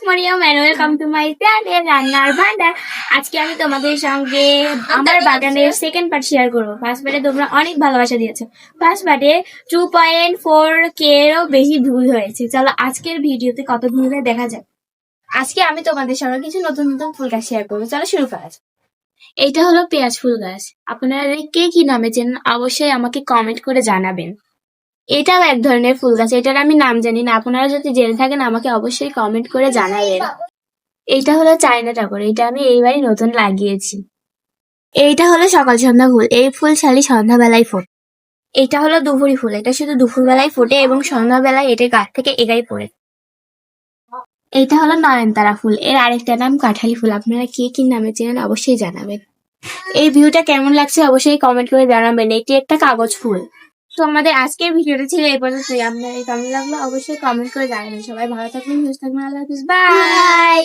Mariam and welcome to my channel রান্নার ভান্ডার। আজকে আমি তোমাদের সঙ্গে আমার বাগানের সেকেন্ড পার্ট শেয়ার করবো। ফার্স্ট পার্টে তোমরা অনেক ভালোবাসা দিয়েছো। ফার্স্ট পার্টে 2.4K এরও বেশি ভিউ হয়েছে। চলো আজকের ভিডিওতে কত ভিউ হয় দেখা যাক। আজকে আমি তোমাদের সঙ্গে কিছু নতুন নতুন ফুল গাছ শেয়ার করবো। চলো শুরু করা যাক। এইটা হলো পেঁয়াজ ফুল গাছ। আপনারা কে কি নামে চেনেন অবশ্যই আমাকে কমেন্ট করে জানাবেন। এটাও এক ধরনের ফুল গাছ, এটার আমি নাম জানি না, আপনারা যদি জেনে থাকেন আমাকে অবশ্যই কমেন্ট করে জানাবেন। এইটা হলো চায়না টগর, এটা আমি এইবারই নতুন লাগিয়েছি। এইটা হলো সকাল সন্ধ্যা ফুল, এই ফুল খালি সন্ধ্যাবেলায় ফোটে। এটা হলো দুপুরি ফুল, এটা শুধু দুপুরবেলায় ফোটে এবং সন্ধ্যাবেলায় এটা গাছ থেকে এগাই পড়ে। এইটা হলো নয়নতারা ফুল, এর আরেকটা নাম কাঠালি ফুল। আপনারা কে কি নামে চেনেন অবশ্যই জানাবেন। এই ভিউটা কেমন লাগছে অবশ্যই কমেন্ট করে জানাবেন। এটি একটা কাগজ ফুল। তো আমাদের আজকের ভিডিওটা ছিল এই পর্যন্তই। আপনার কেমন লাগলো অবশ্যই কমেন্ট করে জানাবেন। সবাই ভালো থাকবেন, সুস্থ থাকবেন, আল্লাহ হাফিজ, বাই।